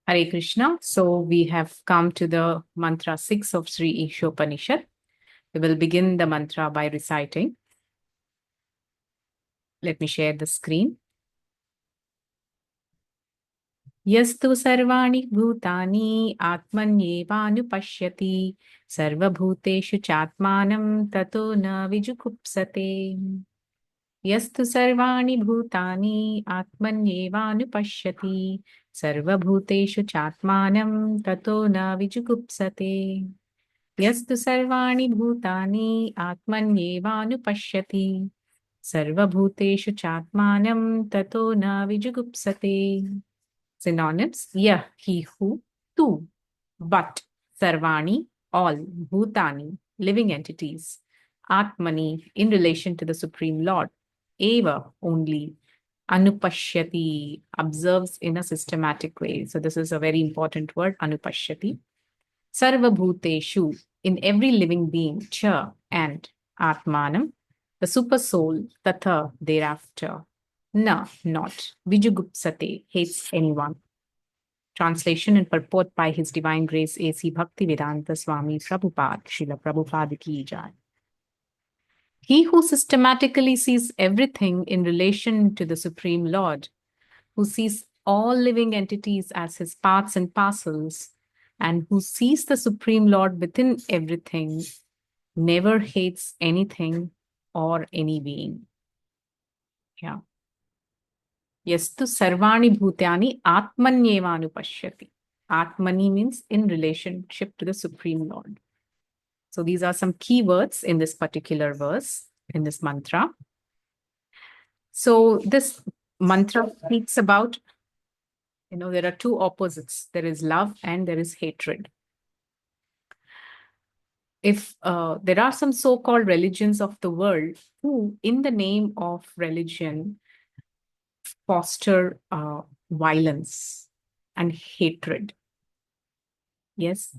Hare Krishna. So we have come to the mantra 6 of Sri Isopanishad. We will begin the mantra by reciting. Let me share the screen. Yastu sarvani bhutani atmanyevānupashyati sarvabhuteshu chatmanam tato na vijukupsate. Yastu sarvani bhutani atmanyevānupashyati sarvabhuteshu chatmanam tato na vijugupsate. Yastu sarvani bhutani atmanyevānupashyati sarvabhuteshu chatmanam tato na vijugupsate. Synonyms: yah, he who; tu, but; sarvani, all; bhutani, living entities; atmani, in relation to the Supreme Lord; eva, only; anupashyati, observes in a systematic way. So this is a very important word, anupashyati. Sarvabhuteshu, in every living being; cha, and; atmanam, the super soul; tatha, thereafter; na, not; vijugupsate, hates anyone. Translation and purport by His Divine Grace A.C. Bhaktivedanta Swami Prabhupada, Srila Prabhupada Ki Jai. He who systematically sees everything in relation to the Supreme Lord, who sees all living entities as his parts and parcels, and who sees the Supreme Lord within everything, never hates anything or any being. Yeah. Yastu sarvani bhutani atmanyevanupashyati. Atmani means in relationship to the Supreme Lord. So these are some key words in this particular verse, in this mantra. So this mantra speaks about, there are two opposites. There is love and there is hatred. If there are some so-called religions of the world who, in the name of religion, foster violence and hatred. Yes.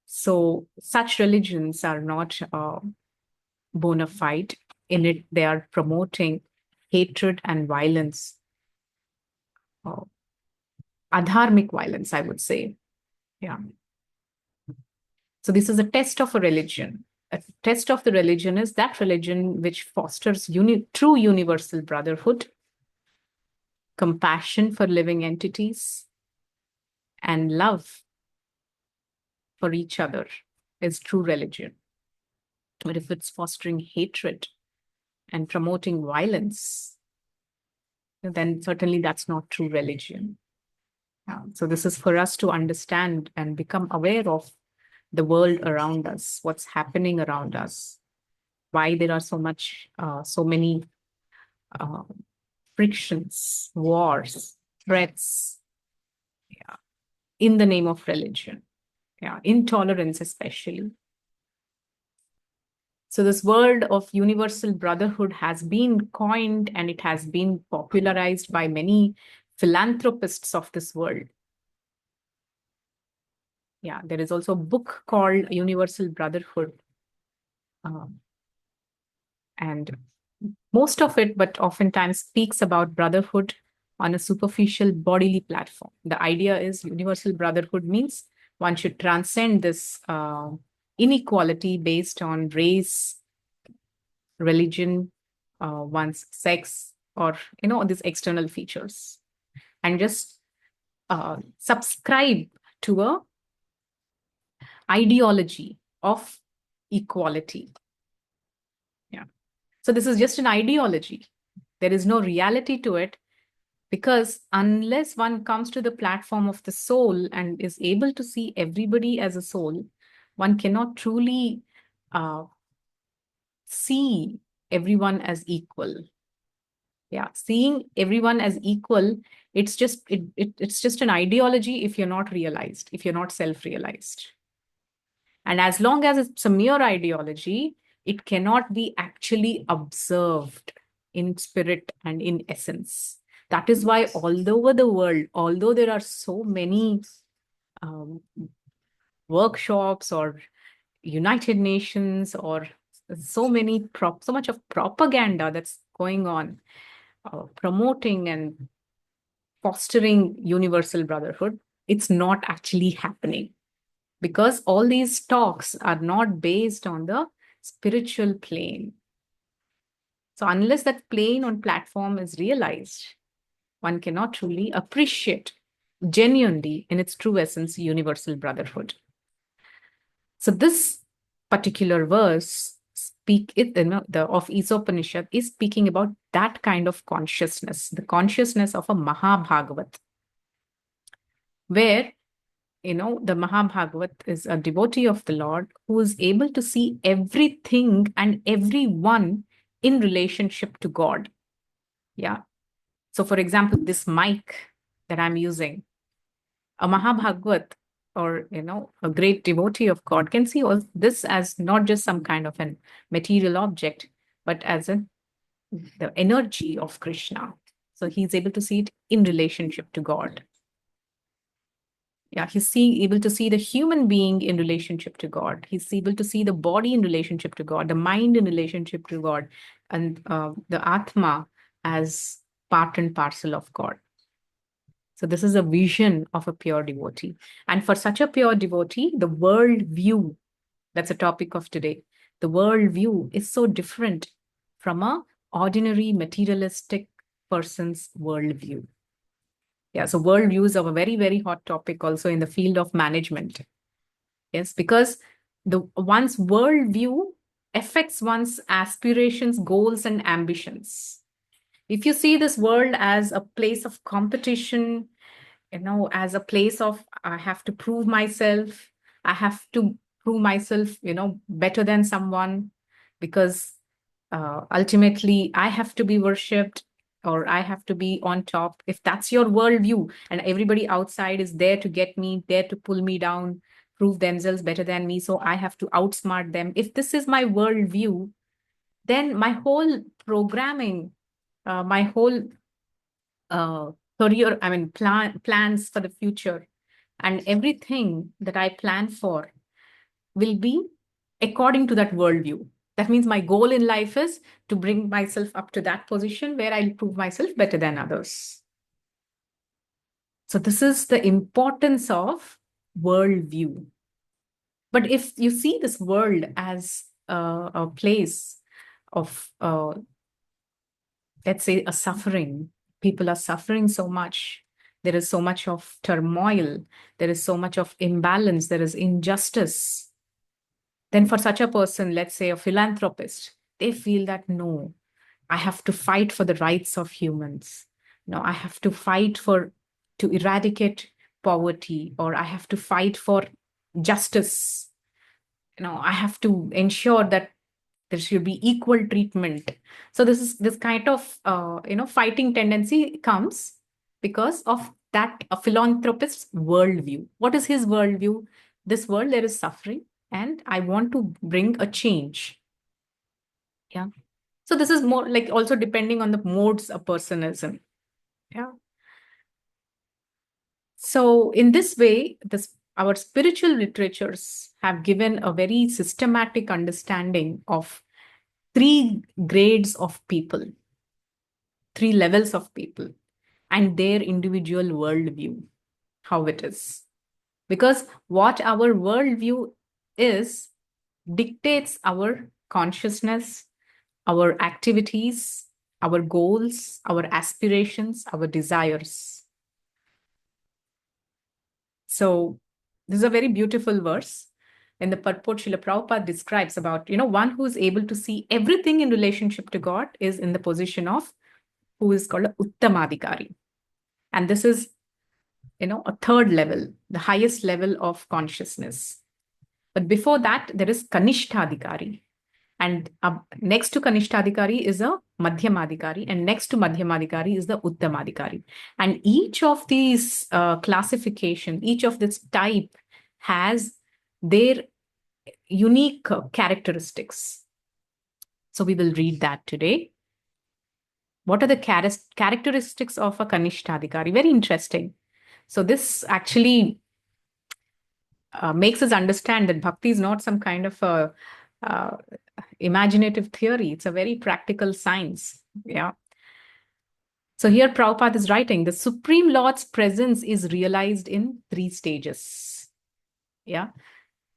So such religions are not bona fide. In it, they are promoting hatred and violence, adharmic violence, I would say. Yeah. So this is a test of a religion. A test of the religion is that religion which fosters true universal brotherhood, compassion for living entities, and love for each other is true religion. But if it's fostering hatred and promoting violence, then certainly that's not true religion. So this is for us to understand and become aware of the world around us, what's happening around us, why there are so many frictions, wars, threats, in the name of religion, intolerance especially. So this word of universal brotherhood has been coined and it has been popularized by many philanthropists of this world. Yeah, there is also a book called Universal Brotherhood. And most of it, but oftentimes speaks about brotherhood on a superficial bodily platform. The idea is universal brotherhood means one should transcend this inequality based on race, religion, one's sex, or these external features, and just subscribe to a ideology of equality. Yeah. So this is just an ideology. There is no reality to it, because unless one comes to the platform of the soul and is able to see everybody as a soul, one cannot truly see everyone as equal. Yeah, seeing everyone as equal, it's just an ideology if you're not realized, if you're not self-realized. And as long as it's a mere ideology, it cannot be actually observed in spirit and in essence. That is why all over the world, although there are so many workshops or United Nations or so much of propaganda that's going on, promoting and fostering universal brotherhood, it's not actually happening, because all these talks are not based on the spiritual plane. So unless that plane on platform is realized, one cannot truly appreciate genuinely in its true essence universal brotherhood. So this particular verse the of Isopanishad is speaking about that kind of consciousness, the consciousness of a Mahabhagavat, where the Mahabhagavat is a devotee of the Lord who is able to see everything and everyone in relationship to God. Yeah. So, for example, this mic that I'm using, a Mahabhagavat or a great devotee of God can see all this as not just some kind of an material object, but as the energy of Krishna. So he's able to see it in relationship to God. Yeah, able to see the human being in relationship to God. He's able to see the body in relationship to God, the mind in relationship to God, and the Atma as part and parcel of God. So this is a vision of a pure devotee. And for such a pure devotee, the world view, that's a topic of today, the world view is so different from a ordinary materialistic person's world view. Yeah, so world views are a very, very hot topic also in the field of management. Yes, because one's world view affects one's aspirations, goals, and ambitions. If you see this world as a place of competition, as a place of I have to prove myself, I have to prove myself, better than someone, because ultimately I have to be worshipped or I have to be on top. If that's your worldview and everybody outside is there to get me, there to pull me down, prove themselves better than me, so I have to outsmart them. If this is my worldview, then my whole programming, my whole uh, career, plans for the future, and everything that I plan for will be according to that worldview. That means my goal in life is to bring myself up to that position where I'll prove myself better than others. So this is the importance of worldview. But if you see this world as a place of, let's say, a suffering, people are suffering so much. There is so much of turmoil. There is so much of imbalance. There is injustice. Then for such a person, let's say a philanthropist, they feel that no, I have to fight for the rights of humans. No, I have to fight to eradicate poverty, or I have to fight for justice. I have to ensure that there should be equal treatment. So this kind of fighting tendency comes because of that a philanthropist's worldview. What is his worldview? This world, there is suffering, and I want to bring a change. Yeah. So this is more like also depending on the modes a person is in. Yeah. So in this way, our spiritual literatures have given a very systematic understanding of three grades of people, three levels of people, and their individual worldview, how it is. Because what our worldview is dictates our consciousness, our activities, our goals, our aspirations, our desires. So this is a very beautiful verse. In the purport, Srila Prabhupada describes about, one who is able to see everything in relationship to God is in the position of who is called a Uttamadikari. And this is, a third level, the highest level of consciousness. But before that, there is Kanishtadikari. And next to Kanishtadikari is a Madhyamadikari, and next to Madhyamadikari is the Uttamadikari. And each of these classification, each of this type has their unique characteristics. So we will read that today. What are the characteristics of a Kanishtadikari? Very interesting. So this actually makes us understand that bhakti is not some kind of a imaginative theory. It's a very practical science. Yeah. So here Prabhupada is writing, the Supreme Lord's presence is realized in 3 stages. Yeah.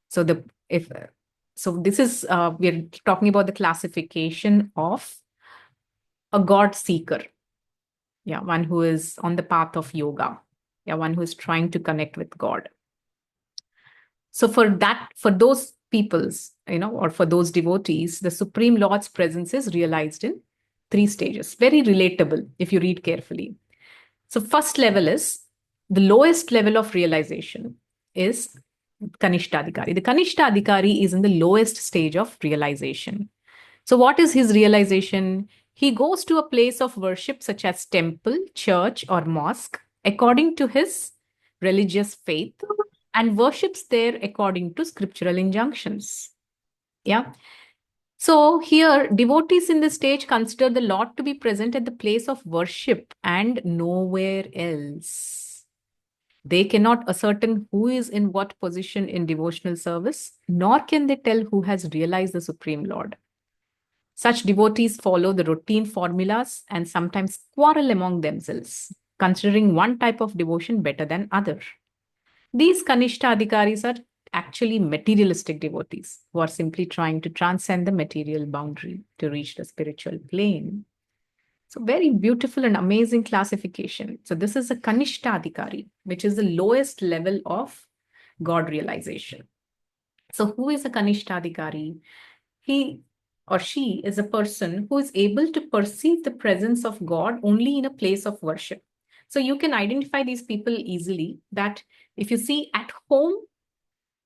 So this is we're talking about the classification of a God seeker. Yeah, one who is on the path of yoga. Yeah, one who is trying to connect with God. So for those peoples, or for those devotees, the Supreme Lord's presence is realized in 3 stages. Very relatable if you read carefully. So first level is the lowest level of realization is Kanishtadhikari. The Kanishtadhikari is in the lowest stage of realization. So what is his realization? He goes to a place of worship such as temple, church, or mosque according to his religious faith and worships there according to scriptural injunctions. Yeah. So here, devotees in this stage consider the Lord to be present at the place of worship and nowhere else. They cannot ascertain who is in what position in devotional service, nor can they tell who has realized the Supreme Lord. Such devotees follow the routine formulas and sometimes quarrel among themselves, considering one type of devotion better than other. These Kanishta Adhikaris are actually materialistic devotees who are simply trying to transcend the material boundary to reach the spiritual plane. So, very beautiful and amazing classification. So, this is a Kanishta Adhikari, which is the lowest level of God realization. So, who is a Kanishta Adhikari? He or she is a person who is able to perceive the presence of God only in a place of worship. So you can identify these people easily that if you see at home,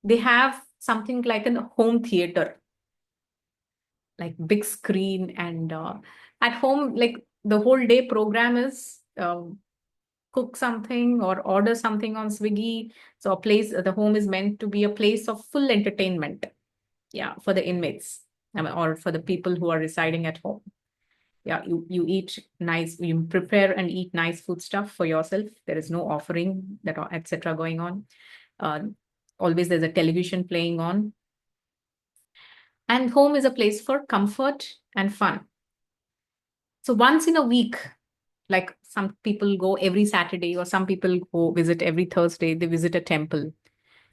they have something like a home theater, like big screen, and at home, like the whole day program is cook something or order something on Swiggy. So a place, the home is meant to be a place of full entertainment. Yeah, for the inmates, or for the people who are residing at home. Yeah, you eat nice, you prepare and eat nice food stuff for yourself. There is no offering that etc. going on. Uh, Always there's a television playing on. And home is a place for comfort and fun. So once in a week, like some people go every Saturday, or some people go visit every Thursday, they visit a temple.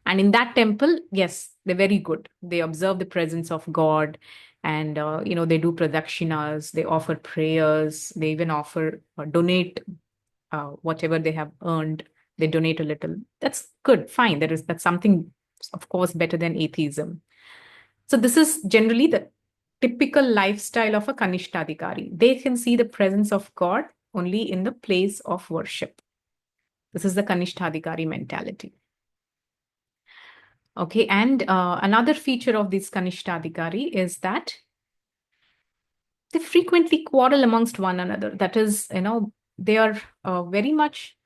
And in that temple, yes, they're very good. They observe the presence of God, and they do pradakshinas, they offer prayers, they even offer donate whatever they have earned. They donate a little. That's good, fine. That's something, of course, better than atheism. So this is generally the typical lifestyle of a Kanishtadhikari. They can see the presence of God only in the place of worship. This is the Kanishtadhikari mentality. Okay, and another feature of this Kanishtadhikari is that they frequently quarrel amongst one another. That is, they are very much,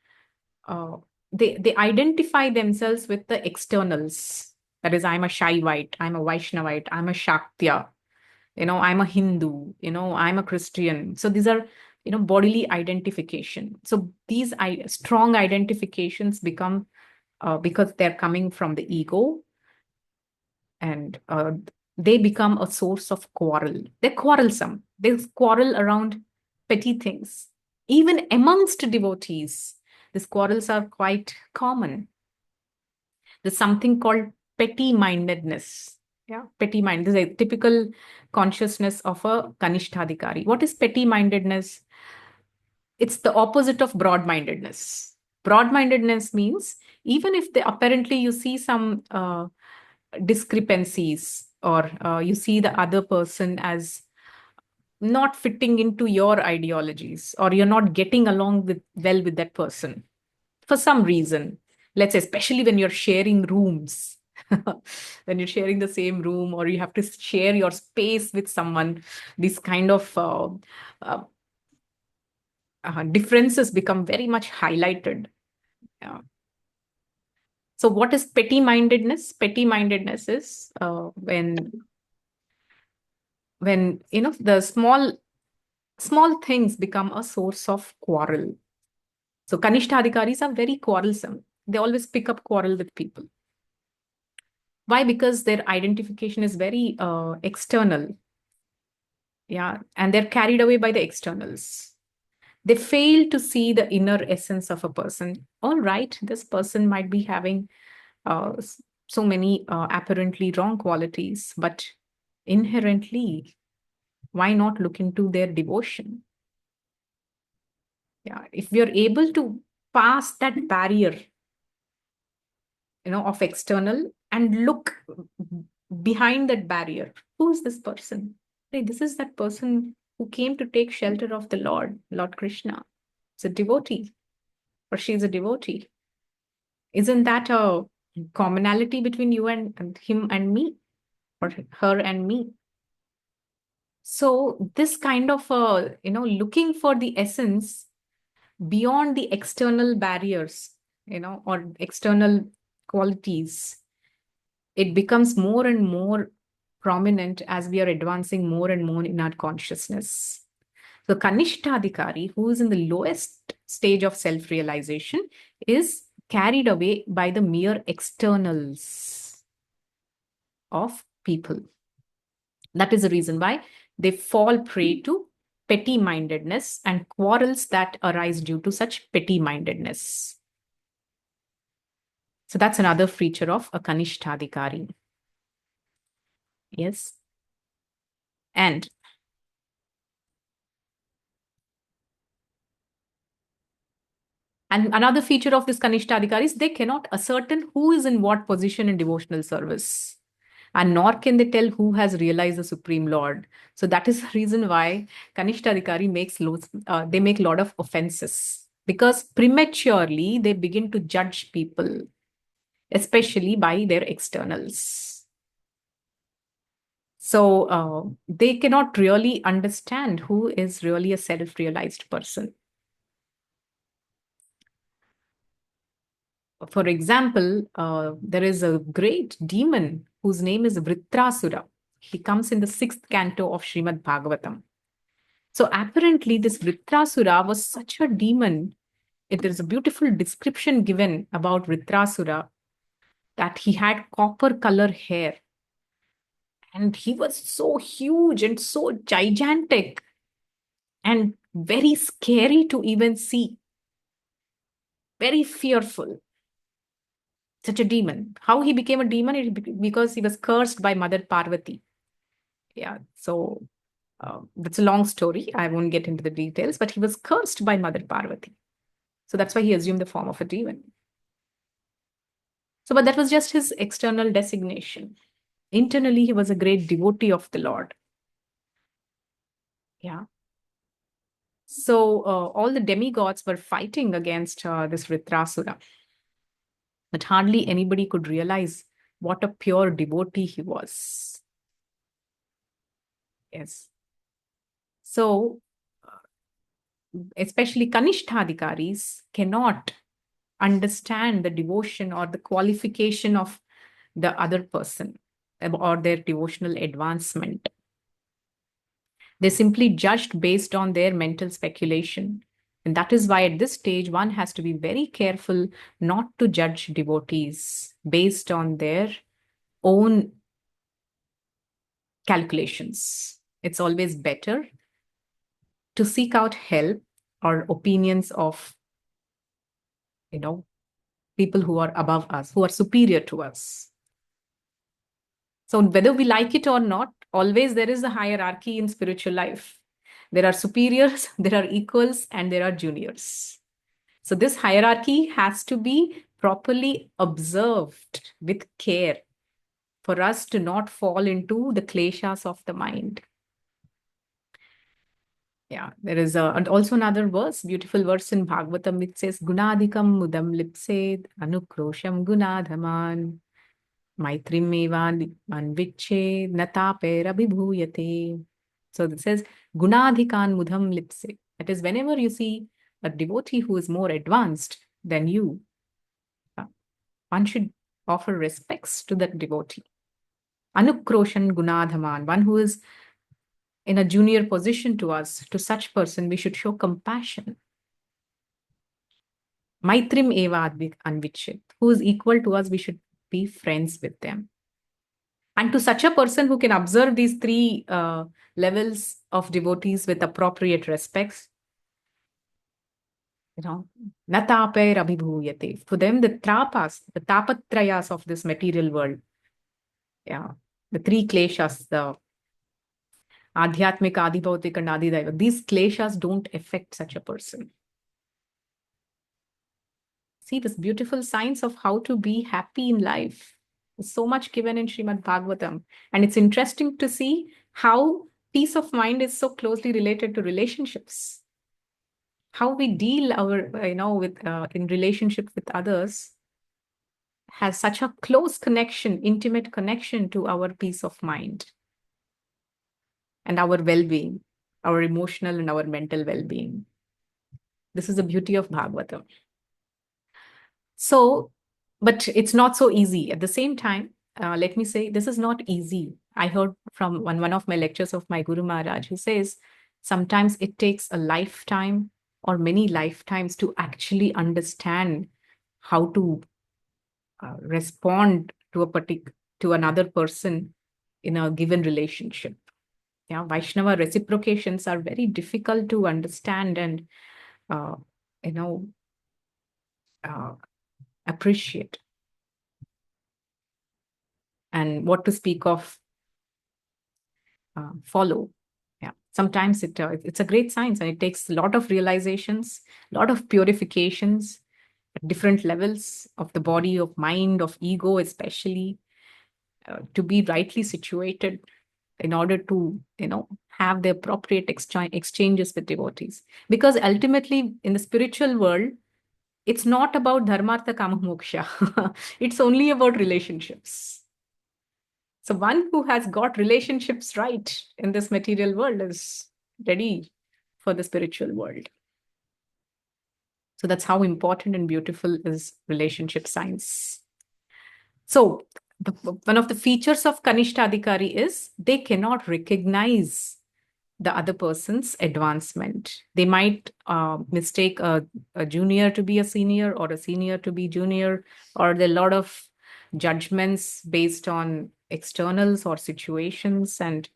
uh, they identify themselves with the externals. That is, I'm a Shaivite, I'm a Vaishnavite, I'm a Shaktya, I'm a Hindu, I'm a Christian. So these are, bodily identification. So these strong identifications become, because they're coming from the ego, and they become a source of quarrel. They're quarrelsome. They quarrel around petty things. Even amongst devotees, these quarrels are quite common. There's something called petty mindedness. Yeah, petty mind. This is a typical consciousness of a Kanishtadhikari. What is petty mindedness? It's the opposite of broad mindedness. Broad mindedness means even if they apparently you see some discrepancies, or you see the other person as not fitting into your ideologies, or you're not getting along with that person for some reason. Let's say, especially when you're sharing rooms, when you're sharing the same room, or you have to share your space with someone, these kind of uh, differences become very much highlighted. Yeah. So what is petty mindedness? Petty mindedness is when the small things become a source of quarrel. So Kanishtadhikaris are very quarrelsome. They always pick up quarrel with people. Why? Because their identification is very external. Yeah, and they're carried away by the externals. They fail to see the inner essence of a person. All right, this person might be having so many apparently wrong qualities, but inherently, why not look into their devotion? Yeah, if we are able to pass that barrier, of external and look behind that barrier, who is this person? Hey, this is that person who came to take shelter of the Lord Krishna. It's a devotee, or she's a devotee. Isn't that a commonality between you and him and me, or her and me? So this kind of looking for the essence beyond the external barriers, or external qualities, it becomes more and more prominent as we are advancing more and more in our consciousness. So Kanishtadhikari, who is in the lowest stage of self-realization, is carried away by the mere externals of people. That is the reason why they fall prey to petty mindedness and quarrels that arise due to such petty mindedness. So that's another feature of a Kanishtadhikari. Yes. And another feature of this Kanishtadhikari is they cannot ascertain who is in what position in devotional service. And nor can they tell who has realized the Supreme Lord. So that is the reason why Kanishtadhikari they make a lot of offenses. Because prematurely they begin to judge people, especially by their externals. So they cannot really understand who is really a self-realized person. For example, there is a great demon whose name is Vritrasura. He comes in the 6th canto of Srimad Bhagavatam. So apparently, this Vritrasura was such a demon. There is a beautiful description given about Vritrasura that he had copper color hair. And he was so huge and so gigantic and very scary to even see. Very fearful. Such a demon. How he became a demon? Because he was cursed by Mother Parvati. Yeah, so that's a long story. I won't get into the details, but he was cursed by Mother Parvati. So that's why he assumed the form of a demon. So, but that was just his external designation. Internally, he was a great devotee of the Lord. Yeah. So all the demigods were fighting against this Vritrasura. But hardly anybody could realize what a pure devotee he was. Yes. So, especially Kanishtadhikaris cannot understand the devotion or the qualification of the other person or their devotional advancement. They're simply judged based on their mental speculation. And that is why at this stage, one has to be very careful not to judge devotees based on their own calculations. It's always better to seek out help or opinions of, people who are above us, who are superior to us. So whether we like it or not, always there is a hierarchy in spiritual life. There are superiors, there are equals, and there are juniors. So this hierarchy has to be properly observed with care for us to not fall into the kleshas of the mind. Yeah, there is and also another verse, beautiful verse in Bhagavatam, which says, Gunadhikam mudam lipsed anukrosham gunadhaman maitrim eva anviche nataper abhibhuyate. So it says, Gunadhikan mudam lipse. That is, whenever you see a devotee who is more advanced than you, one should offer respects to that devotee. Anukroshan gunadhaman, one who is in a junior position to us, to such person, we should show compassion. Maitrim eva anvichit, who is equal to us, we should be friends with them. And to such a person who can observe these three levels of devotees with appropriate respects, you know, nataper abhibhuyate. For them, the trapas, the tapatrayas of this material world, yeah, the three kleshas, the adhyatmika, adibhautik, and adidaiva, these kleshas don't affect such a person. See this beautiful science of how to be happy in life. There's so much given in Srimad Bhagavatam. And it's interesting to see how peace of mind is so closely related to relationships. How we deal with in relationship with others has such a close connection, intimate connection to our peace of mind and our well-being, our emotional and our mental well-being. This is the beauty of Bhagavatam. So, but it's not so easy. At the same time, let me say, this is not easy. I heard from one of my lectures of my Guru Maharaj, he says, sometimes it takes a lifetime or many lifetimes to actually understand how to respond to to another person in a given relationship. Yeah, Vaishnava reciprocations are very difficult to understand and uh, you know uh, appreciate. And what to speak of follow. Yeah, sometimes it's a great science, and it takes a lot of realizations, a lot of purifications at different levels of the body, of mind, of ego, especially to be rightly situated in order to have the appropriate exchanges with devotees. Because ultimately, in the spiritual world, it's not about dharmartha kama moksha. It's only about relationships. So one who has got relationships right in this material world is ready for the spiritual world. So that's how important and beautiful is relationship science. So one of the features of Kanishta Adhikari is they cannot recognize the other person's advancement. They might mistake a junior to be a senior or a senior to be junior, or there are a lot of judgments based on externals or situations, and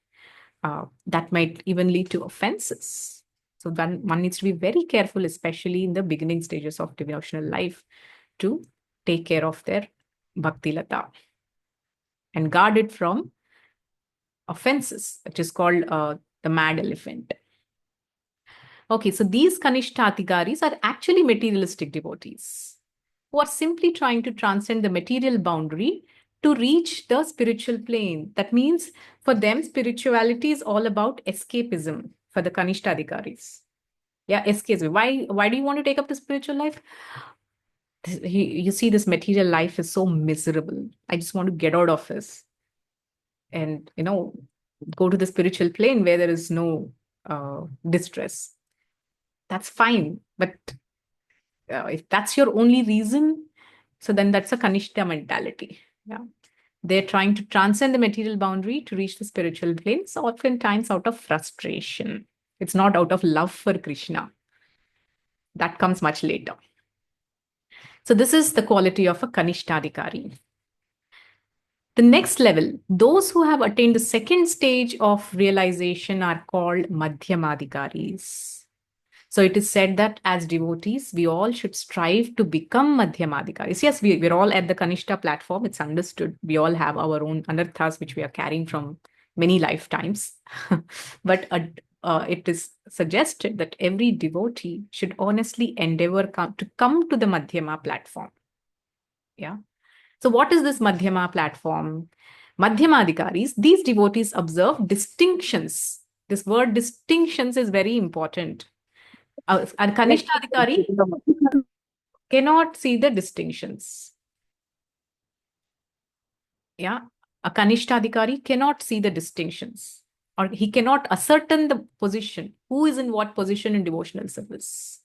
that might even lead to offenses. So one needs to be very careful, especially in the beginning stages of devotional life, to take care of their bhakti lata and guard it from offenses, which is called the mad elephant. Okay, so these Kanishta Adhikaris are actually materialistic devotees who are simply trying to transcend the material boundary to reach the spiritual plane. That means for them, spirituality is all about escapism for the Kanishta Adhikaris. Yeah, escapism. Why do you want to take up the spiritual life? You see, this material life is so miserable. I just want to get out of this and, go to the spiritual plane where there is no distress. That's fine. But if that's your only reason, so then that's a Kanishta mentality. Yeah. They're trying to transcend the material boundary to reach the spiritual plane. So oftentimes out of frustration. It's not out of love for Krishna. That comes much later. So this is the quality of a Kanishtadikari. The next level, those who have attained the second stage of realization are called Madhyamadikaris. So it is said that as devotees, we all should strive to become Madhyamadikaris. Yes, we're all at the Kanishta platform. It's understood. We all have our own anarthas, which we are carrying from many lifetimes. But it is suggested that every devotee should honestly endeavor to come to the Madhyama platform. Yeah. So what is this Madhyama platform? Madhyamadikaris, these devotees observe distinctions. This word distinctions is very important. A Kanishta Adhikari cannot see the distinctions. Yeah. A Kanishta Adhikari cannot see the distinctions, or he cannot ascertain the position. Who is in what position in devotional service?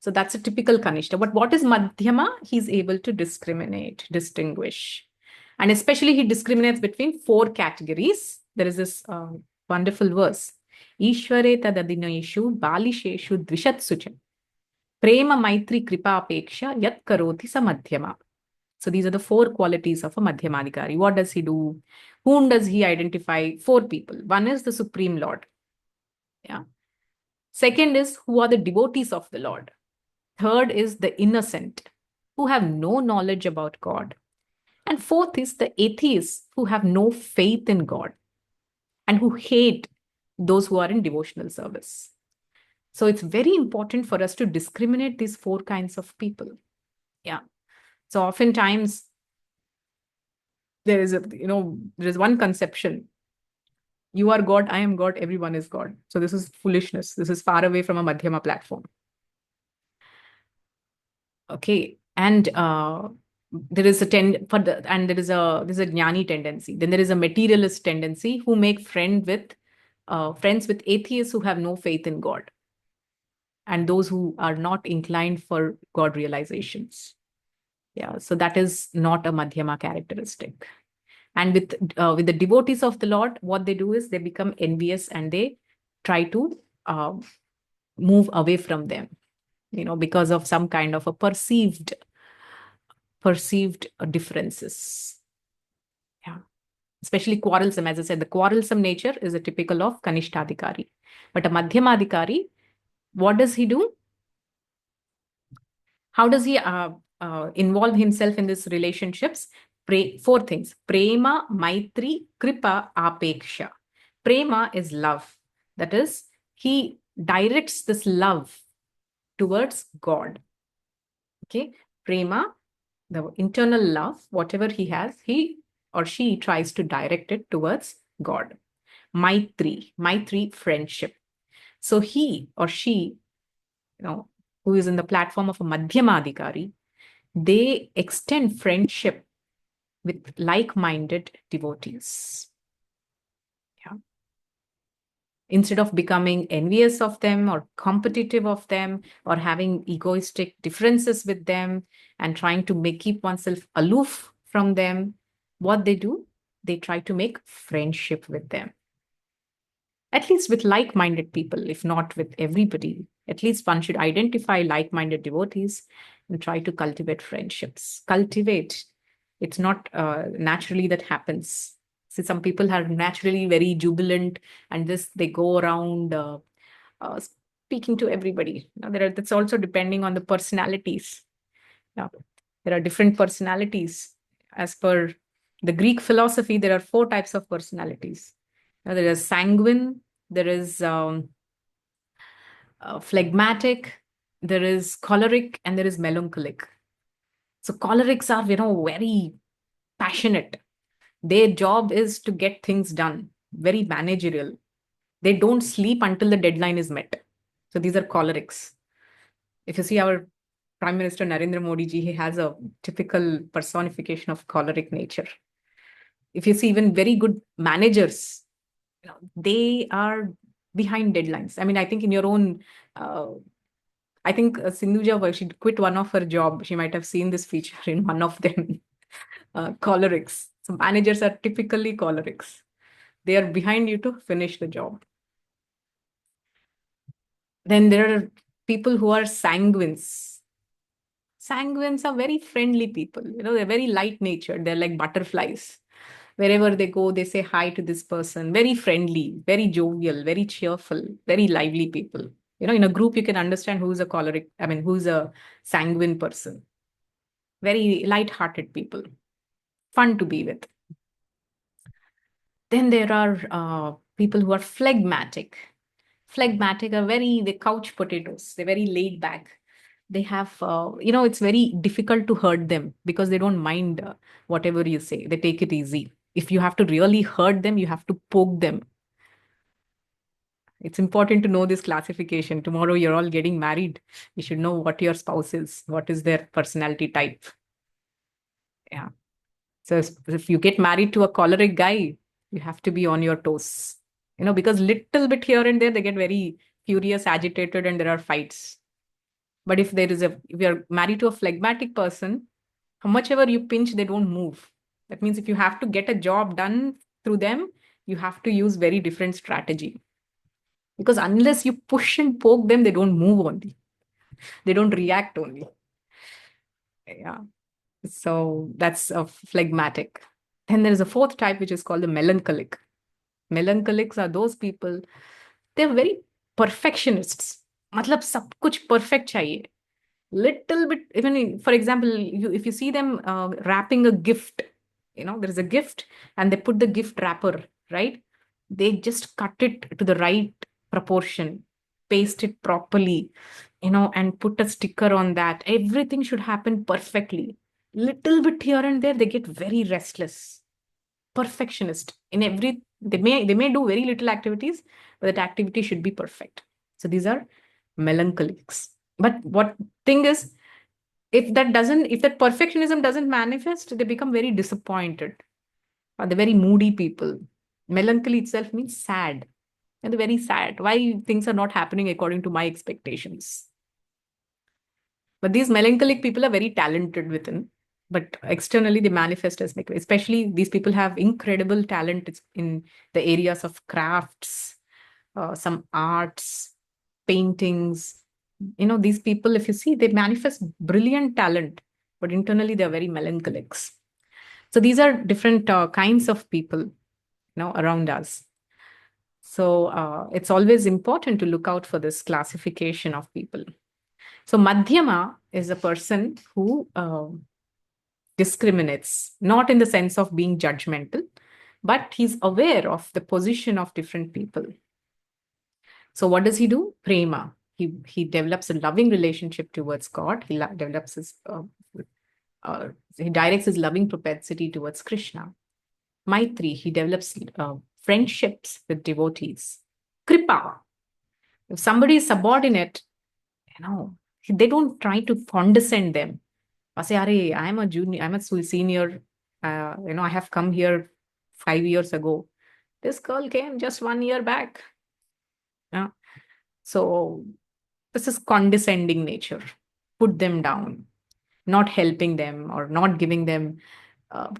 So that's a typical Kanishta. But what is Madhyama? He's able to distinguish. And especially he discriminates between four categories. There is this wonderful verse. Ishware tadadinayeshu balisheshu dvishatsucha. Prema maitri kripa apeksha yat karoti sa madhyama. So these are the four qualities of a Madhyamadikari. What does he do? Whom does he identify? Four people. One is the Supreme Lord. Yeah. Second is who are the devotees of the Lord. Third is the innocent, who have no knowledge about God. And fourth is the atheists, who have no faith in God and who hate those who are in devotional service. So it's very important for us to discriminate these four kinds of people. Yeah. So oftentimes there is one conception. You are God, I am God, everyone is God. So this is foolishness. This is far away from a Madhyama platform. Okay. And there is a there's a jnani tendency. Then there is a materialist tendency who make friends with atheists who have no faith in God and those who are not inclined for God realizations. Yeah, so that is not a Madhyama characteristic. And with the devotees of the Lord, what they do is they become envious and they try to move away from them, because of some kind of a perceived differences. Yeah, especially quarrelsome. As I said, the quarrelsome nature is a typical of Kanishtadhikari. But a Madhyamadhikari, what does he do? How does he involve himself in these relationships? Four things: prema, maitri, kripa, apeksha. Prema is love. That is, he directs this love towards God. Okay, prema, the internal love, whatever he has, he or she tries to direct it towards God. Maitri, friendship. So he or she, who is in the platform of a Madhyamadhikari, they extend friendship with like-minded devotees. Yeah. Instead of becoming envious of them or competitive of them or having egoistic differences with them and trying to keep oneself aloof from them, what they do, they try to make friendship with them. At least with like-minded people, if not with everybody. At least one should identify like-minded devotees and try to cultivate friendships. Cultivate. It's not naturally that happens. See, some people are naturally very jubilant and they go around speaking to everybody. Now, that's also depending on the personalities. Now, there are different personalities. As per the Greek philosophy, there are four types of personalities. Now, there is sanguine, there is phlegmatic, there is choleric, and there is melancholic. So cholerics are, very passionate. Their job is to get things done, very managerial. They don't sleep until the deadline is met. So these are cholerics. If you see our Prime Minister Narendra Modi ji, he has a typical personification of choleric nature. If you see even very good managers, they are behind deadlines. I mean, I think in your own, I think Sindhuja, she quit one of her job. She might have seen this feature in one of them, cholerics. So managers are typically cholerics. They are behind you to finish the job. Then there are people who are sanguines. Sanguines are very friendly people. They're very light natured. They're like butterflies. Wherever they go, they say hi to this person. Very friendly, very jovial, very cheerful, very lively people. In a group, you can understand who's a choleric, who's a sanguine person. Very light-hearted people, fun to be with. Then there are people who are phlegmatic. Phlegmatic are they couch potatoes. They're very laid back. They have, it's very difficult to hurt them because they don't mind whatever you say. They take it easy. If you have to really hurt them, you have to poke them. It's important to know this classification. Tomorrow you're all getting married. You should know what your spouse is, what is their personality type. Yeah. So if you get married to a choleric guy, you have to be on your toes. Because little bit here and there, they get very furious, agitated, and there are fights. But if you're married to a phlegmatic person, how much ever you pinch, they don't move. That means if you have to get a job done through them, you have to use very different strategy. Because unless you push and poke them, they don't move only. They don't react only. Yeah. So that's a phlegmatic. Then there is a fourth type, which is called the melancholic. Melancholics are those people, they're very perfectionists. मतलब सब कुछ perfect चाहिए. Little bit, even for example, if you see them wrapping a gift, there is a gift and they put the gift wrapper, right? They just cut it to the right proportion, paste it properly, and put a sticker on that. Everything should happen perfectly. Little bit here and there, they get very restless, perfectionist in every. They may do very little activities, but that activity should be perfect. So these are melancholics. But what thing is, if that perfectionism doesn't manifest, they become very disappointed. Or they're very moody people. Melancholy itself means sad. And they're very sad. Why things are not happening according to my expectations? But these melancholic people are very talented within, but externally they manifest as like, especially these people have incredible talent in the areas of crafts, some arts, paintings. These people, if you see, they manifest brilliant talent, but internally they're very melancholics. So these are different kinds of people, around us. So it's always important to look out for this classification of people. So Madhyama is a person who discriminates, not in the sense of being judgmental, but he's aware of the position of different people. So what does he do? Prema. He develops a loving relationship towards God. Develops he directs his loving propensity towards Krishna. Maitri, he develops friendships with devotees. Kripa, if somebody is subordinate, they don't try to condescend them. Or say, Are, I'm a junior, I'm a senior, I have come here 5 years ago. This girl came just 1 year back. Yeah. So this is condescending nature. Put them down, not helping them or not giving them,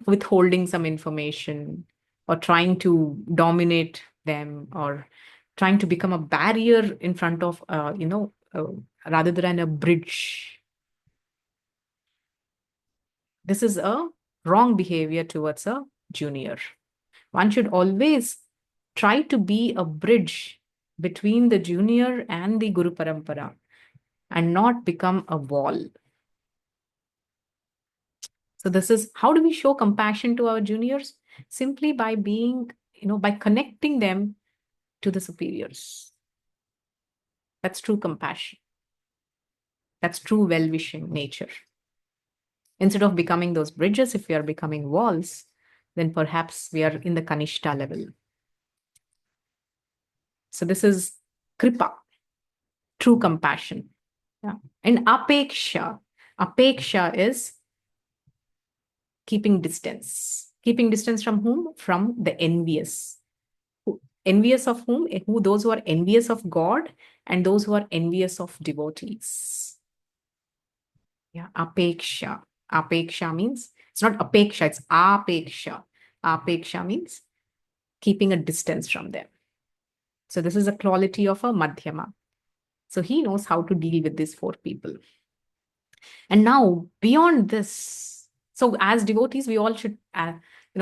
withholding some information or trying to dominate them or trying to become a barrier in front of, rather than a bridge. This is a wrong behavior towards a junior. One should always try to be a bridge between the junior and the Guru Parampara and not become a wall. So this is how do we show compassion to our juniors? Simply by being, by connecting them to the superiors. That's true compassion. That's true well-wishing nature. Instead of becoming those bridges, if we are becoming walls, then perhaps we are in the Kanishta level. So this is Kripa, true compassion. Yeah. And Apeksha. Apeksha is keeping distance. Keeping distance from whom? From the envious. Envious of whom? Those who are envious of God and those who are envious of devotees. Yeah, apeksha. Apeksha means, it's not apeksha, it's apeksha. Apeksha means keeping a distance from them. So this is a quality of a madhyama. So he knows how to deal with these four people. And now beyond this, so as devotees, we all should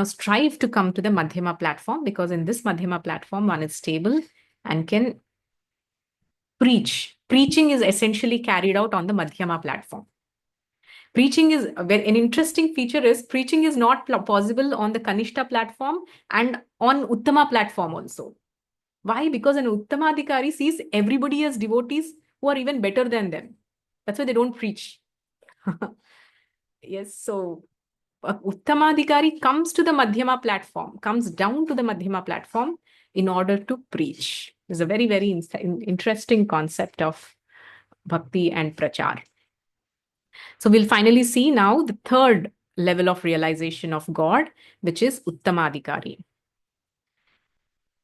strive to come to the madhyama platform, because in this madhyama platform, one is stable and can preach. Preaching is essentially carried out on the madhyama platform. Preaching is an interesting feature is preaching is not possible on the Kanishta platform and on Uttama platform also. Why? Because an Uttamadhikari sees everybody as devotees who are even better than them. That's why they don't preach. Yes, so Uttamadhikari comes to the Madhyama platform, comes down to the Madhyama platform in order to preach. It's a very, very interesting concept of bhakti and prachar. So we'll finally see now the third level of realization of God, which is Uttamadhikari.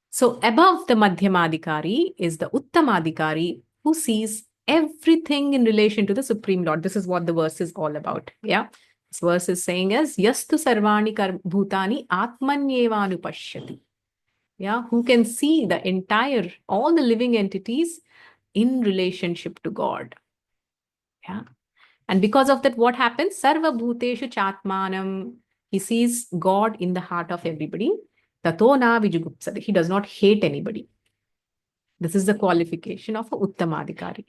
So above the Madhyamadhikari is the Uttamadhikari, who sees everything in relation to the Supreme Lord. This is what the verse is all about. Yeah. This verse is saying as Yastu Sarvani Bhutani Atmanyevanupashyati. Yeah. Who can see the entire, all the living entities in relationship to God. Yeah. And because of that, what happens? Sarva Bhuteshu Chatmanam. He sees God in the heart of everybody. Tato na vijugupsati. He does not hate anybody. This is the qualification of a Uttamadhikari.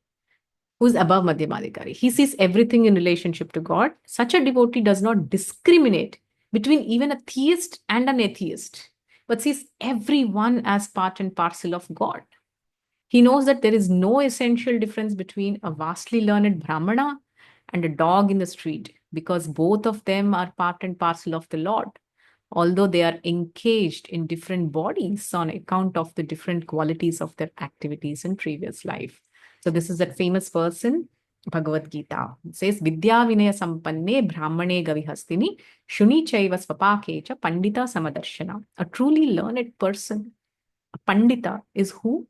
who's above Madhyamadikari. He sees everything in relationship to God. Such a devotee does not discriminate between even a theist and an atheist, but sees everyone as part and parcel of God. He knows that there is no essential difference between a vastly learned Brahmana and a dog in the street, because both of them are part and parcel of the Lord, although they are engaged in different bodies on account of the different qualities of their activities in previous life. So this is that famous verse in Bhagavad Gita. It says, Vidya Vinaya Sampanne Brahmane Gavihastini Shuni Chaiva Svapakecha Pandita Samadarshana. A truly learned person, a Pandita, is who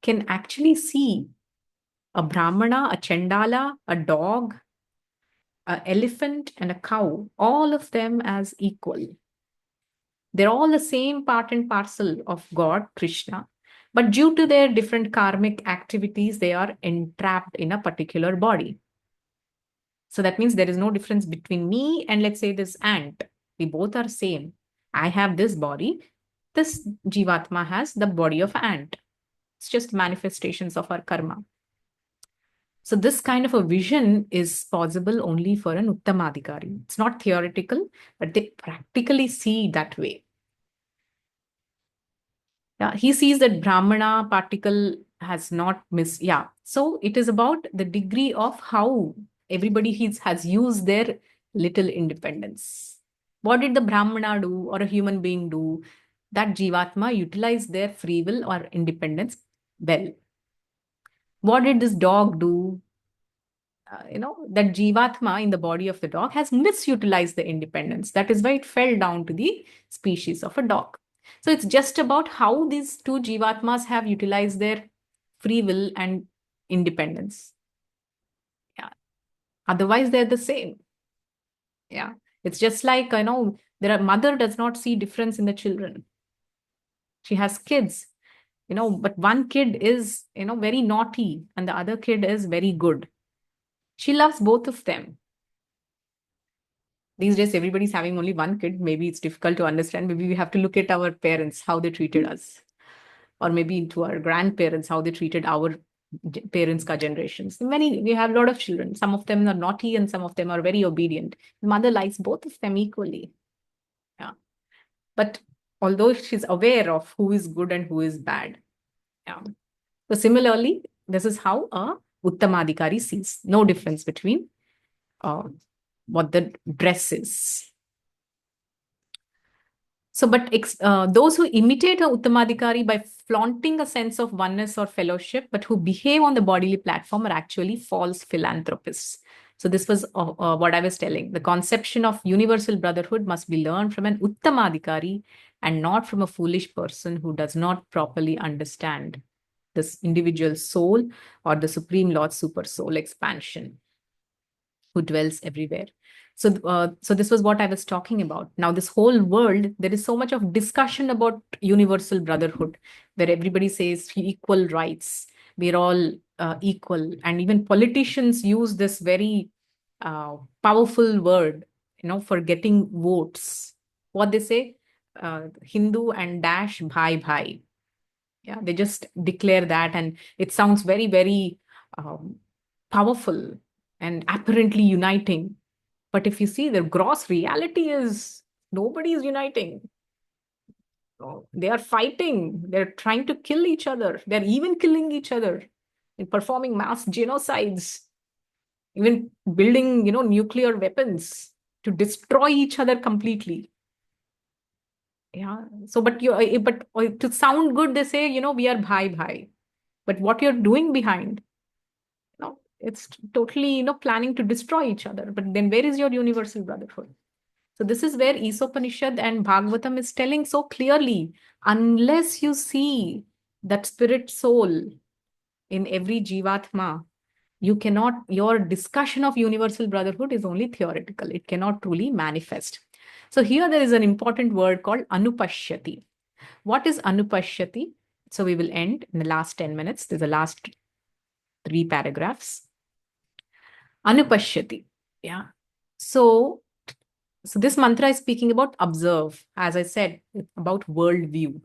can actually see a Brahmana, a Chandala, a dog, an elephant, and a cow, all of them as equal. They're all the same part and parcel of God, Krishna. But due to their different karmic activities, they are entrapped in a particular body. So that means there is no difference between me and, let's say, this ant. We both are same. I have this body. This Jivatma has the body of ant. It's just manifestations of our karma. So this kind of a vision is possible only for an Uttamadhikari. It's not theoretical, but they practically see that way. Yeah, he sees that Brahmana particle has not missed. Yeah. So it is about the degree of how everybody has used their little independence. What did the Brahmana do or a human being do? That Jivatma utilized their free will or independence well. What did this dog do? That Jivatma in the body of the dog has misutilized the independence. That is why it fell down to the species of a dog. So it's just about how these two Jivatmas have utilized their free will and independence. Yeah. Otherwise, they're the same. Yeah. It's just like, mother does not see difference in the children. She has kids, but one kid is, very naughty and the other kid is very good. She loves both of them. These days, everybody's having only one kid. Maybe it's difficult to understand. Maybe we have to look at our parents, how they treated us. Or maybe to our grandparents, how they treated our parents' generations. We have a lot of children. Some of them are naughty and some of them are very obedient. The mother likes both of them equally. Yeah. But although she's aware of who is good and who is bad. Yeah. So similarly, this is how a Uttamadhikari sees. No difference between what the dress is. So, but those who imitate a Uttamadhikari by flaunting a sense of oneness or fellowship, but who behave on the bodily platform are actually false philanthropists. So this was what I was telling. The conception of universal brotherhood must be learned from an Uttamadhikari and not from a foolish person who does not properly understand this individual soul or the Supreme Lord's super soul expansion, who dwells everywhere. So this was what I was talking about. Now, this whole world, there is so much of discussion about universal brotherhood, where everybody says equal rights. We're all equal, and even politicians use this very powerful word, for getting votes. What they say, Hindu and dash bhai bhai. Yeah, they just declare that, and it sounds very, very powerful and apparently uniting. But if you see, the gross reality is nobody is uniting. They are fighting. They're trying to kill each other. They're even killing each other and performing mass genocides, even building, nuclear weapons to destroy each other completely. Yeah. So, but to sound good, they say, we are bhai bhai. But what you're doing behind, it's totally, planning to destroy each other. But then where is your universal brotherhood? So this is where Isopanishad and Bhagavatam is telling so clearly, unless you see that spirit soul in every Jivatma, your discussion of universal brotherhood is only theoretical. It cannot truly manifest. So here there is an important word called Anupashyati. What is Anupashyati? So we will end in the last 10 minutes. There's the last 3 paragraphs. Anupashyati. Yeah. So this mantra is speaking about observe. As I said, about worldview.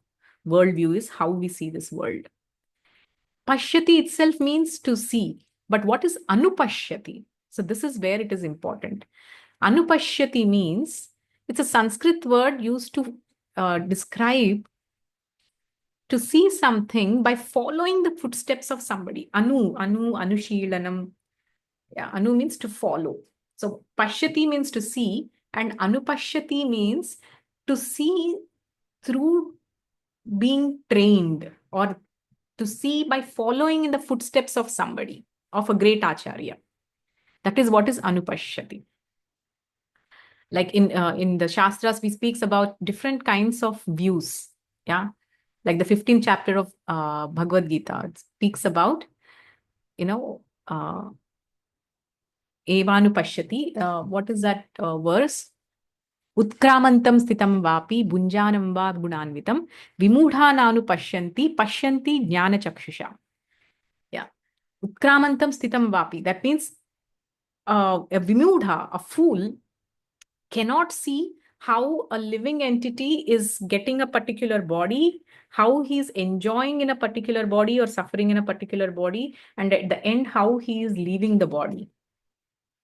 Worldview is how we see this world. Pashyati itself means to see. But what is anupashyati? So this is where it is important. Anupashyati means it's a Sanskrit word used to describe to see something by following the footsteps of somebody. Anushilanam. Yeah, anu means to follow. So pashyati means to see, and anupashyati means to see through being trained, or to see by following in the footsteps of somebody, of a great acharya. That is what is anupashyati. Like in the Shastras, we speaks about different kinds of views. Yeah, like the 15th chapter of Bhagavad Gita speaks about, you know, evanupashyati. What is that verse? Utkramantam sthitam vapi bunjanam va gunanvitam vimudhananu pashyanti jnana chakshusha. Yeah. Utkramantam sthitam vapi. That means a vimudha, a fool, cannot see how a living entity is getting a particular body, how he's enjoying in a particular body or suffering in a particular body, and at the end, how he is leaving the body.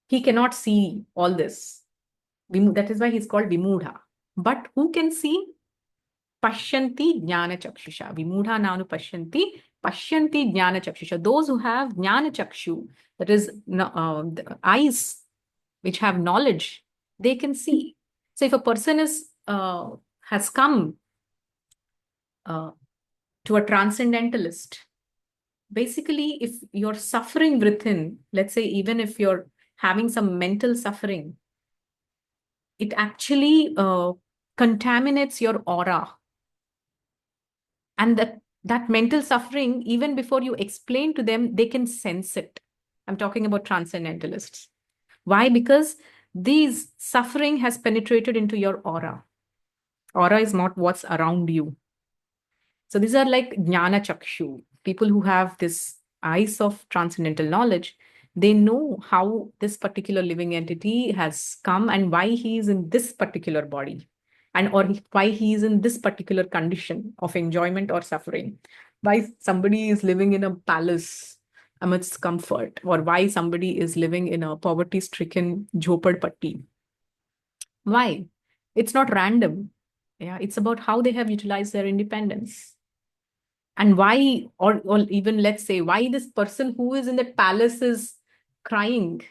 He cannot see all this. That is why he's called Vimudha. But who can see? Pashyanti jnana chakshusha. Vimudha nanu pashyanti jnana chakshusha. Those who have jnana chakshu, that is the eyes which have knowledge, they can see. So if a person has come to a transcendentalist, basically, if you're suffering within, let's say, even if you're having some mental suffering, it actually contaminates your aura. And that mental suffering, even before you explain to them, they can sense it. I'm talking about transcendentalists. Why? Because these suffering has penetrated into your aura. Aura is not what's around you. So these are like jnana chakshu, people who have this eyes of transcendental knowledge. They know how this particular living entity has come and why he is in this particular body, and or why he is in this particular condition of enjoyment or suffering. Why somebody is living in a palace amidst comfort, or why somebody is living in a poverty-stricken jhopadpatti. Why? It's not random. Yeah, it's about how they have utilized their independence. And why, or even let's say, why this person who is in that palace is crying,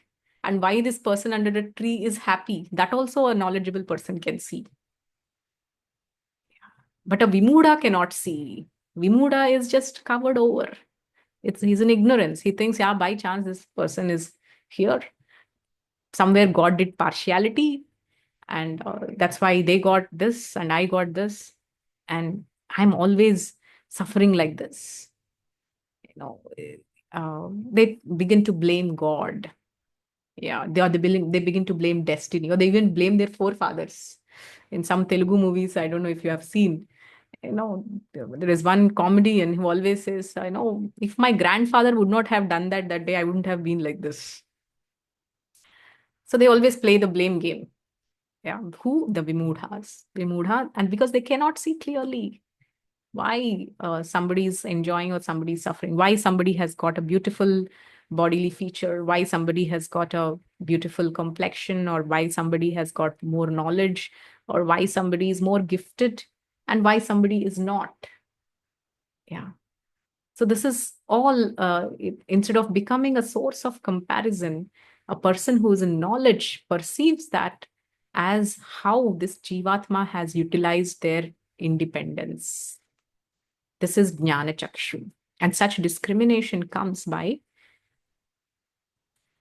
and why this person under the tree is happy. That also a knowledgeable person can see. But a Vimuda cannot see. Vimuda is just covered over. He's in ignorance. He thinks, yeah, by chance this person is here. Somewhere God did partiality, and that's why they got this and I got this, and I'm always suffering like this. They begin to blame God. Yeah, they begin to blame destiny, or they even blame their forefathers. In some Telugu movies, I don't know if you have seen, there is one comedian who always says, if my grandfather would not have done that day, I wouldn't have been like this. So they always play the blame game. Yeah, who? The Vimudha, and because they cannot see clearly why somebody is enjoying or somebody is suffering, why somebody has got a beautiful bodily feature, why somebody has got a beautiful complexion, or why somebody has got more knowledge, or why somebody is more gifted, and why somebody is not. Yeah. So this is all, instead of becoming a source of comparison, a person who is in knowledge perceives that as how this Jivatma has utilized their independence. This is Jnana Chakshu. And such discrimination comes by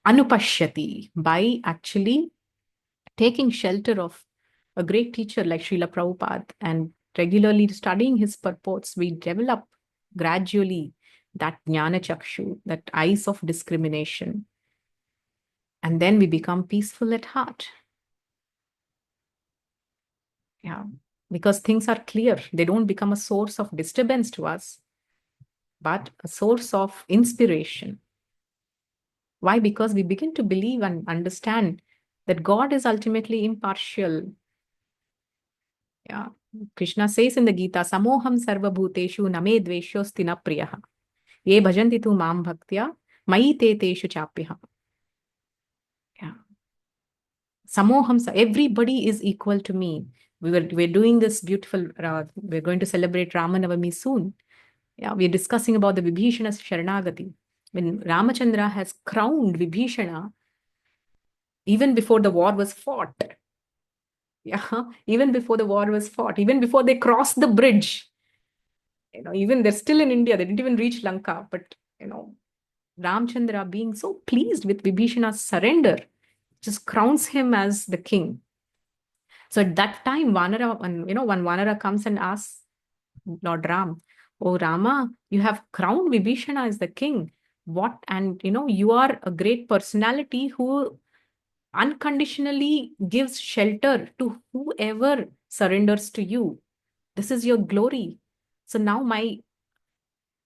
Anupashyati, by actually taking shelter of a great teacher like Srila Prabhupada and regularly studying his purports. We develop gradually that Jnana Chakshu, that eyes of discrimination. And then we become peaceful at heart. Yeah, because things are clear. They don't become a source of disturbance to us, but a source of inspiration. Why? Because we begin to believe and understand that God is ultimately impartial. Yeah. Krishna says in the Gita, Samoham sarva bhuteshu name dveshyosti na priyaha. Ye bhajanti tu mam bhaktya, mayi te teshu chapyaham. Yeah. Samoham, everybody is equal to me. We're doing this beautiful, we're going to celebrate Ramanavami soon. Yeah, we're discussing about the Vibhishana's Sharanagati. When Ramachandra has crowned Vibhishana, even before the war was fought. Yeah, even before the war was fought, even before they crossed the bridge. Even they're still in India, they didn't even reach Lanka. But, Ramchandra being so pleased with Vibhishana's surrender, just crowns him as the king. So at that time, Vanara, when Vanara comes and asks Lord Ram, "Oh Rama, you have crowned Vibhishana as the king. What?" And you are a great personality who unconditionally gives shelter to whoever surrenders to you. This is your glory. So now my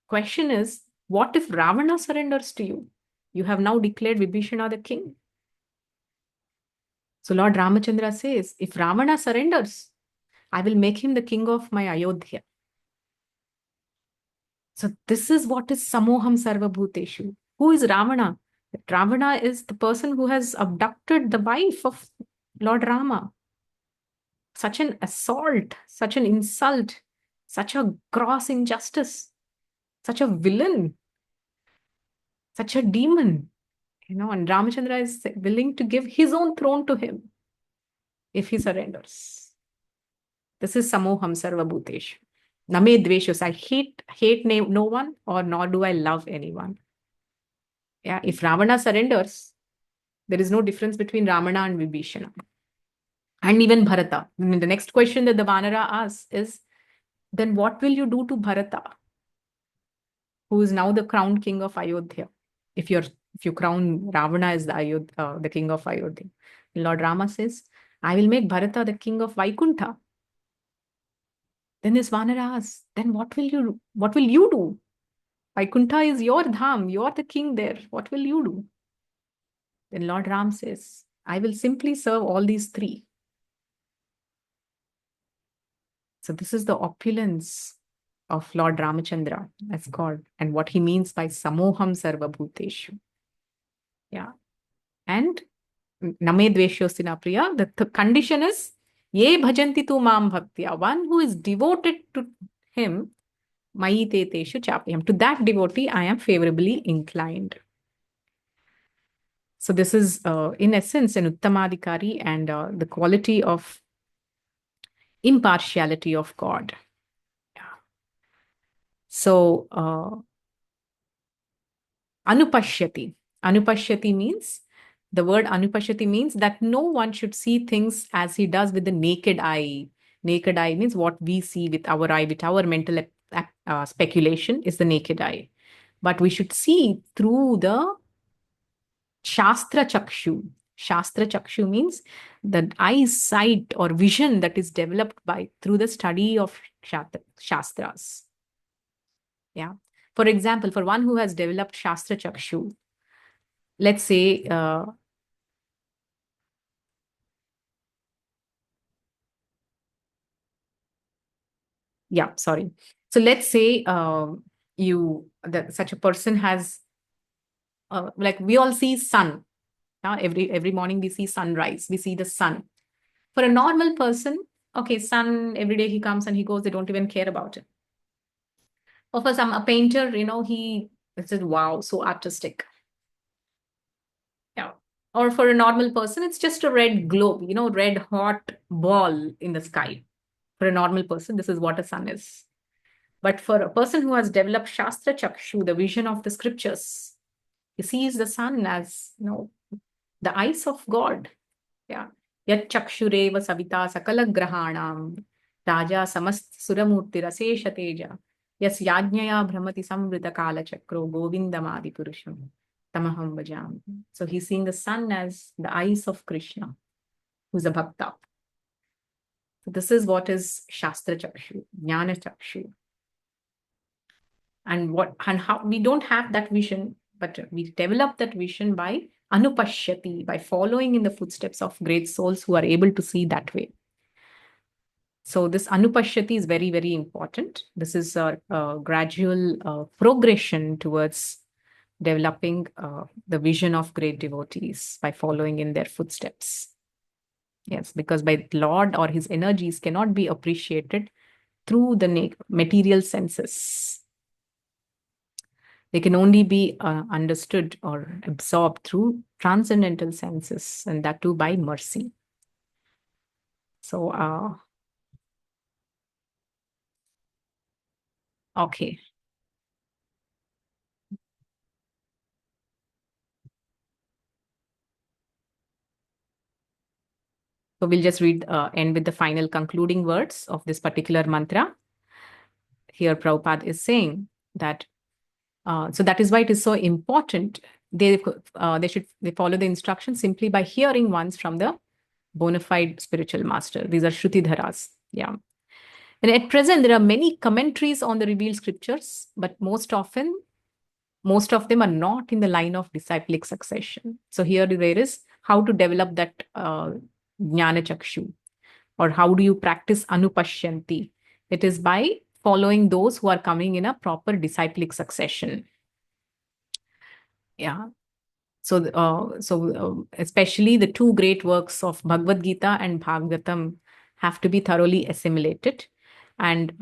question is, what if Ravana surrenders to you? You have now declared Vibhishana the king. So Lord Ramachandra says, if Ravana surrenders, I will make him the king of my Ayodhya. So this is what is Samoham Sarvabhuteshu. Who is Ravana? Ravana is the person who has abducted the wife of Lord Rama. Such an assault, such an insult, such a gross injustice, such a villain, such a demon. And Ramachandra is willing to give his own throne to him if he surrenders. This is Samoham Sarvabhuteshu. Name dveshus. I hate no one, or nor do I love anyone. Yeah, if Ravana surrenders, there is no difference between Ramana and Vibhishana. And even Bharata. I mean, the next question that the Vanara asks is, then what will you do to Bharata, who is now the crowned king of Ayodhya? If you crown Ravana as the king of Ayodhya. Lord Rama says, I will make Bharata the king of Vaikuntha. Then this Vanara asks, then what will you do? Vaikuntha is your dham, you are the king there. What will you do? Then Lord Ram says, I will simply serve all these three. So this is the opulence of Lord Ramachandra, as called, and what he means by Samoham Sarvabhuteshu. Yeah. And Name Dveshosina Priya, the condition is Ye bhajanti tu mam bhaktya, one who is devoted to him, Mayi te teshu chapyam. To that devotee, I am favorably inclined. So this is, in essence, an Uttamadikari and the quality of impartiality of God. Yeah. So, Anupashyati. Anupashyati means, the word Anupashyati means that no one should see things as he does with the naked eye. Naked eye means what we see with our eye, with our mental speculation is the naked eye. But we should see through the Shastra Chakshu. Shastra Chakshu means the eyesight or vision that is developed through the study of Shastras. Yeah. For example, for one who has developed Shastra Chakshu, let's say, sorry. So let's say such a person has, like we all see sun. Every morning we see sunrise, we see the sun. For a normal person, okay, sun, every day he comes and he goes, they don't even care about it. Or for a painter, he says, wow, so artistic. Yeah. Or for a normal person, it's just a red globe, red hot ball in the sky. For a normal person, this is what a sun is. But for a person who has developed Shastra Chakshu, the vision of the scriptures, he sees the sun as, the eyes of God. Yeah. Yat chakshure savita sakala grahanam raja samast suramurti rasesha teja yas yajnaya brahmati samvrita kala chakro govindamadi purusham tamaham bhajam. So he's seeing the sun as the eyes of Krishna, who's a bhakta. So this is what is Shastra Chakshu, Jnana Chakshu. And how we don't have that vision, but we develop that vision by Anupashyati, by following in the footsteps of great souls who are able to see that way. So this Anupashyati is very, very important. This is a gradual progression towards developing the vision of great devotees by following in their footsteps. Yes, because by Lord or his energies cannot be appreciated through the material senses. They can only be understood or absorbed through transcendental senses, and that too by mercy. So, okay. So we'll just end with the final concluding words of this particular mantra. Here, Prabhupada is saying that, so that is why it is so important. They follow the instructions simply by hearing once from the bona fide spiritual master. These are Shrutidharas. Yeah. And at present, there are many commentaries on the revealed scriptures, but most often, most of them are not in the line of disciplic succession. So here there is how to develop that jnana chakshu, or how do you practice anupashyanti. It is by following those who are coming in a proper disciplic succession. Yeah. So, especially the two great works of Bhagavad Gita and Bhagavatam have to be thoroughly assimilated. And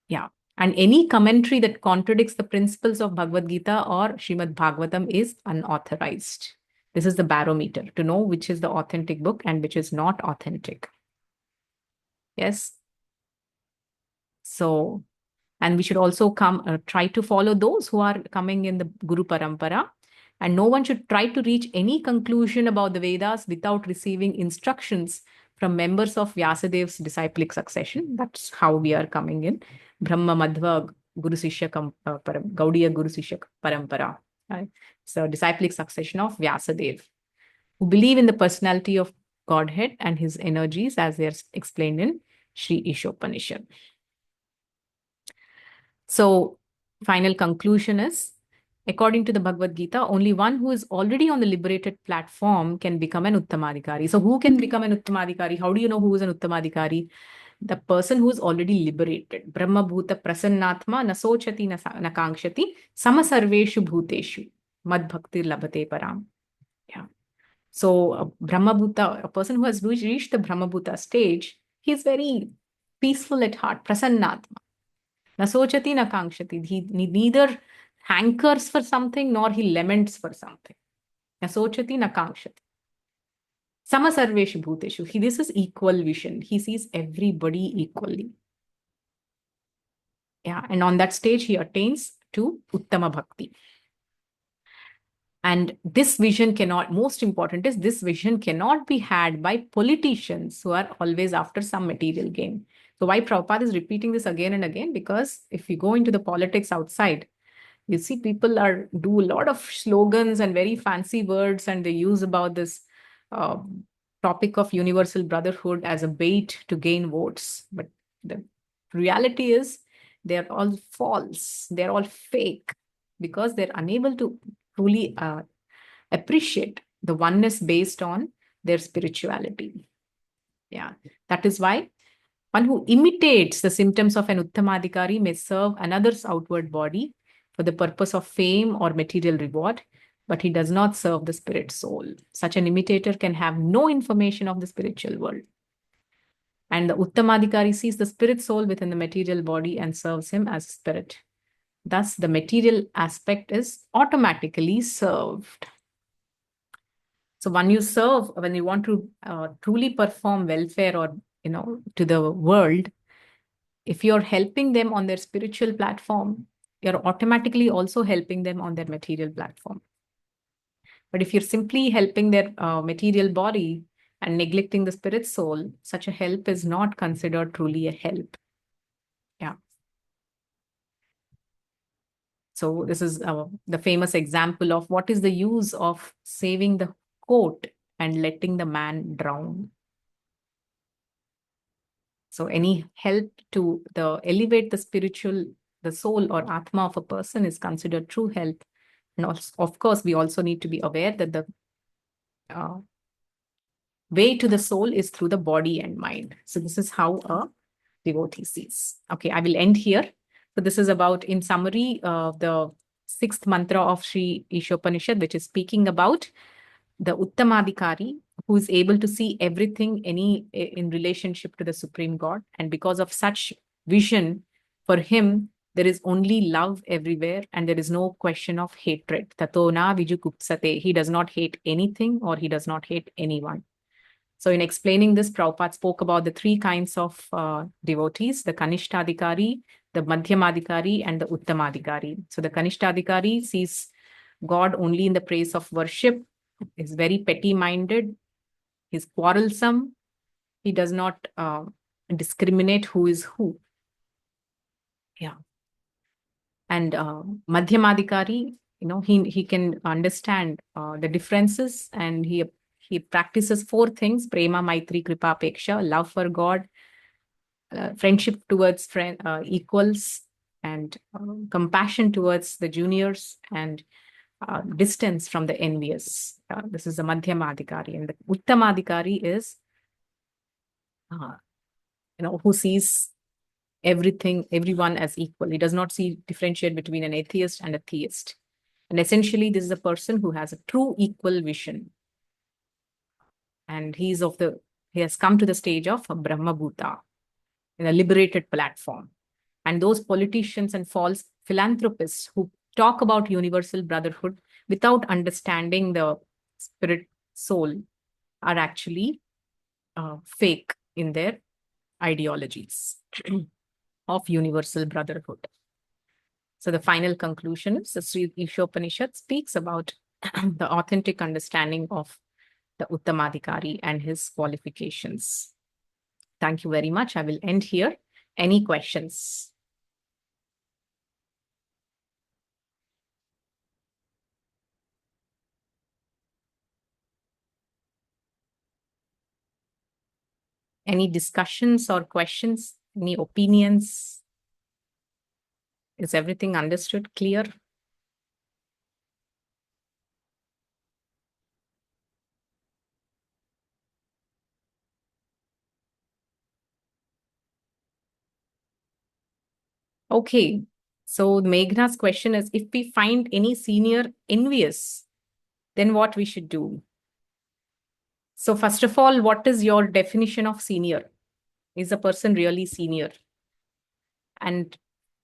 yeah, and any commentary that contradicts the principles of Bhagavad Gita or Srimad Bhagavatam is unauthorized. This is the barometer to know which is the authentic book and which is not authentic. Yes. So, and we should also try to follow those who are coming in the Guru Parampara. And no one should try to reach any conclusion about the Vedas without receiving instructions from members of Vyasadev's disciplic succession. That's how we are coming in. Brahma Madhva Guru Sishya Gaudiya Guru Sishya Parampara. Right? So disciplic succession of Vyasadev, who believe in the personality of Godhead and his energies as they are explained in Sri Isopanishad. So, final conclusion is, according to the Bhagavad Gita, only one who is already on the liberated platform can become an Uttamadhikari. So, who can become an Uttamadhikari? How do you know who is an Uttamadhikari? The person who is already liberated. Brahma Bhuta Prasannatma Nasochati Nakangshati Samasarveshu Bhuteshu Mad Bhakti Labhate Param. Yeah. So, Brahma Bhuta, a person who has reached the Brahma Bhuta stage, he is very peaceful at heart, Prasannatma. Nasochati na kangshati. He neither hankers for something nor he laments for something. Nasochati na kangshati. Samasarveshu bhuteshu. This is equal vision. He sees everybody equally. Yeah, and on that stage, he attains to Uttama Bhakti. And this vision cannot, most important is, this vision cannot be had by politicians who are always after some material gain. So why Prabhupada is repeating this again and again? Because if you go into the politics outside, you see people do a lot of slogans and very fancy words, and they use about this uh, topic of universal brotherhood as a bait to gain votes. But the reality is they're all false. They're all fake because they're unable to truly appreciate the oneness based on their spirituality. Yeah, that is why one who imitates the symptoms of an Uttamadhikari may serve another's outward body for the purpose of fame or material reward, but he does not serve the spirit soul. Such an imitator can have no information of the spiritual world. And the Uttamadhikari sees the spirit soul within the material body and serves him as spirit. Thus, the material aspect is automatically served. So when you want to truly perform welfare or, to the world, if you're helping them on their spiritual platform, you're automatically also helping them on their material platform. But if you're simply helping their material body and neglecting the spirit soul, such a help is not considered truly a help. Yeah. So this is the famous example of what is the use of saving the goat and letting the man drown. So any help to elevate the soul or atma of a person is considered true help. And also, of course, we also need to be aware that the way to the soul is through the body and mind. So this is how a devotee sees. Okay, I will end here. So this is about, in summary, the sixth mantra of Sri Isopanishad, which is speaking about the Uttamadhikari, who is able to see everything in relationship to the Supreme God. And because of such vision, for him, there is only love everywhere and there is no question of hatred. Tato na vijugupsate. He does not hate anything or he does not hate anyone. So in explaining this, Prabhupada spoke about the three kinds of devotees, the Kanishtadhikari, the Madhyamadhikari, and the Uttamadhikari. So the Kanishtadhikari sees God only in the place of worship, is very petty-minded, is quarrelsome, he does not discriminate who is who. Yeah. And Madhyamadhikari, he can understand the differences, and he practices four things: prema, maitri, kripa, peksha, love for God, friendship towards equals, and compassion towards the juniors, and distance from the envious. This is the Madhyamadhikari. And the Uttamadhikari is, who sees everyone as equal. He does not differentiate between an atheist and a theist. And essentially, this is a person who has a true equal vision. And he has come to the stage of a Brahma Bhuta in a liberated platform. And those politicians and false philanthropists who talk about universal brotherhood without understanding the spirit soul are actually fake in their ideologies of universal brotherhood. So the final conclusion is the Sri Ishopanishad speaks about the authentic understanding of the Uttamadhikari and his qualifications. Thank you very much. I will end here. Any questions? Any discussions or questions? Any opinions? Is everything understood, clear? Okay. So Meghna's question is, if we find any senior envious, then what we should do? So first of all, what is your definition of senior? Is a person really senior? And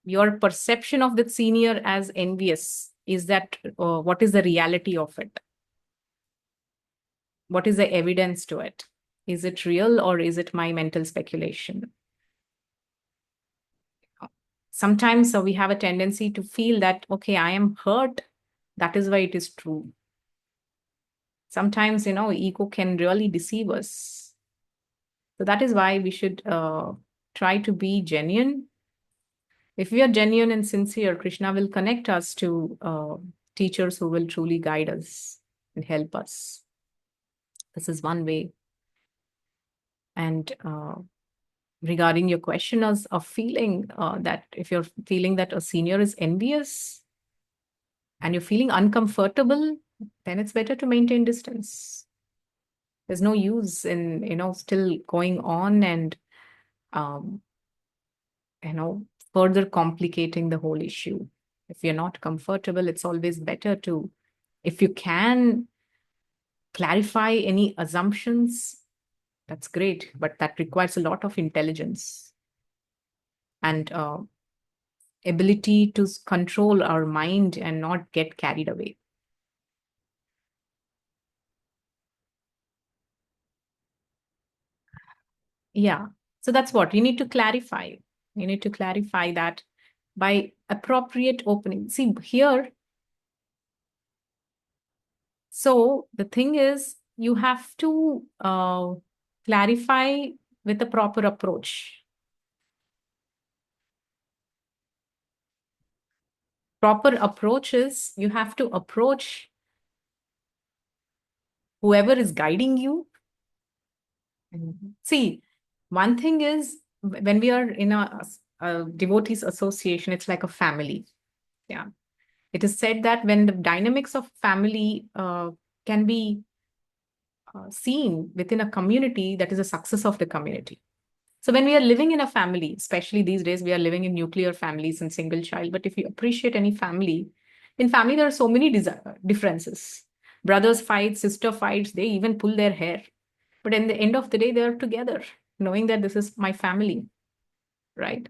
your perception of the senior as envious, is that what is the reality of it? What is the evidence to it? Is it real or is it my mental speculation? Sometimes we have a tendency to feel that, okay, I am hurt. That is why it is true. Sometimes, ego can really deceive us. So that is why we should try to be genuine. If we are genuine and sincere, Krishna will connect us to teachers who will truly guide us and help us. This is one way. And regarding your question of feeling that if you're feeling that a senior is envious and you're feeling uncomfortable, then it's better to maintain distance. There's no use in, still going on and, further complicating the whole issue. If you're not comfortable, it's always better to, if you can clarify any assumptions, that's great, but that requires a lot of intelligence and ability to control our mind and not get carried away. Yeah. So that's what you need to clarify. You need to clarify that by appropriate opening. See, here, so the thing is, you have to clarify with a proper approach. Proper approach is you have to approach whoever is guiding you. See, one thing is when we are in a devotees association, it's like a family. Yeah. It is said that when the dynamics of family can be seen within a community that is a success of the community. So when we are living in a family, especially these days, we are living in nuclear families and single child. But if you appreciate any family, in family, there are so many differences. Brothers fight, sister fights, they even pull their hair. But in the end of the day, they are together, knowing that this is my family, right?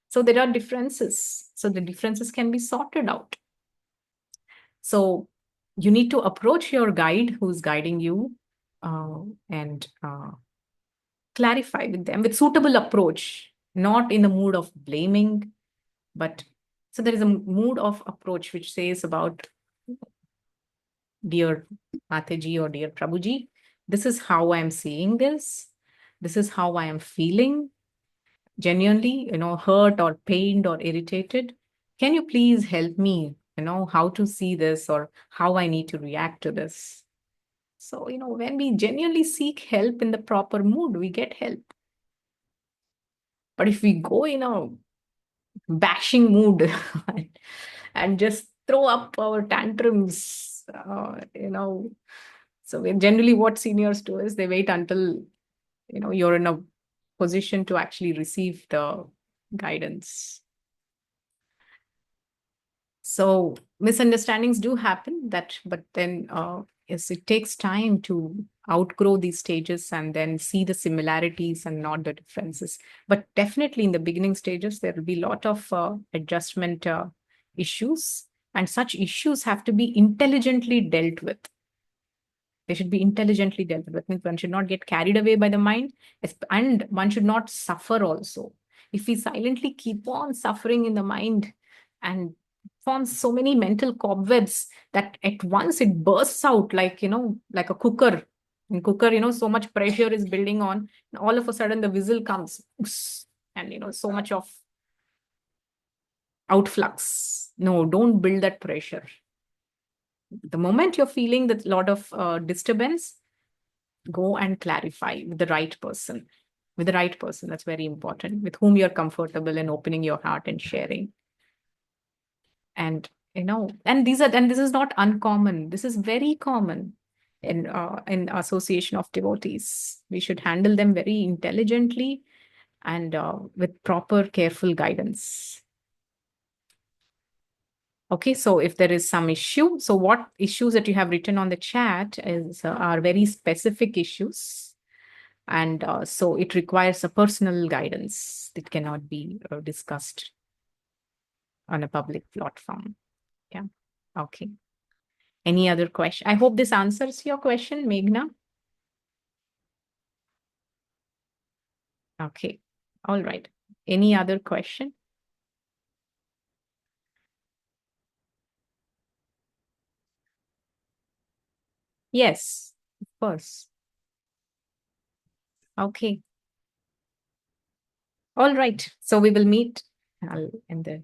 So there are differences. So the differences can be sorted out. So you need to approach your guide who's guiding you and clarify with them with suitable approach, not in the mood of blaming, but so there is a mood of approach which says about, dear Mataji or dear Prabhuji, this is how I'm seeing this. This is how I am feeling, genuinely, hurt or pained or irritated. Can you please help me, how to see this or how I need to react to this? So, when we genuinely seek help in the proper mood, we get help. But if we go in a bashing mood and just throw up our tantrums, so generally what seniors do is they wait until, you're in a position to actually receive the guidance. So misunderstandings do happen, but then yes, it takes time to outgrow these stages and then see the similarities and not the differences. But definitely in the beginning stages, there will be a lot of adjustment issues, and such issues have to be intelligently dealt with. They should be intelligently dealt with. That means one should not get carried away by the mind, and one should not suffer also. If we silently keep on suffering in the mind and forms so many mental cobwebs that at once it bursts out like, like a cooker. In cooker, so much pressure is building on, and all of a sudden the whistle comes, and, so much of outflux. No, don't build that pressure. The moment you're feeling that lot of disturbance, go and clarify with the right person. With the right person, that's very important, with whom you're comfortable in opening your heart and sharing. And and this is not uncommon. This is very common in association of devotees. We should handle them very intelligently and with proper, careful guidance. Okay, so if there is some issue, so what issues that you have written on the chat are very specific issues. And so it requires a personal guidance. It cannot be discussed on a public platform. Yeah. Okay. Any other question? I hope this answers your question, Meghna. Okay. All right. Any other question? Yes, of course. Okay. All right. So we will meet in the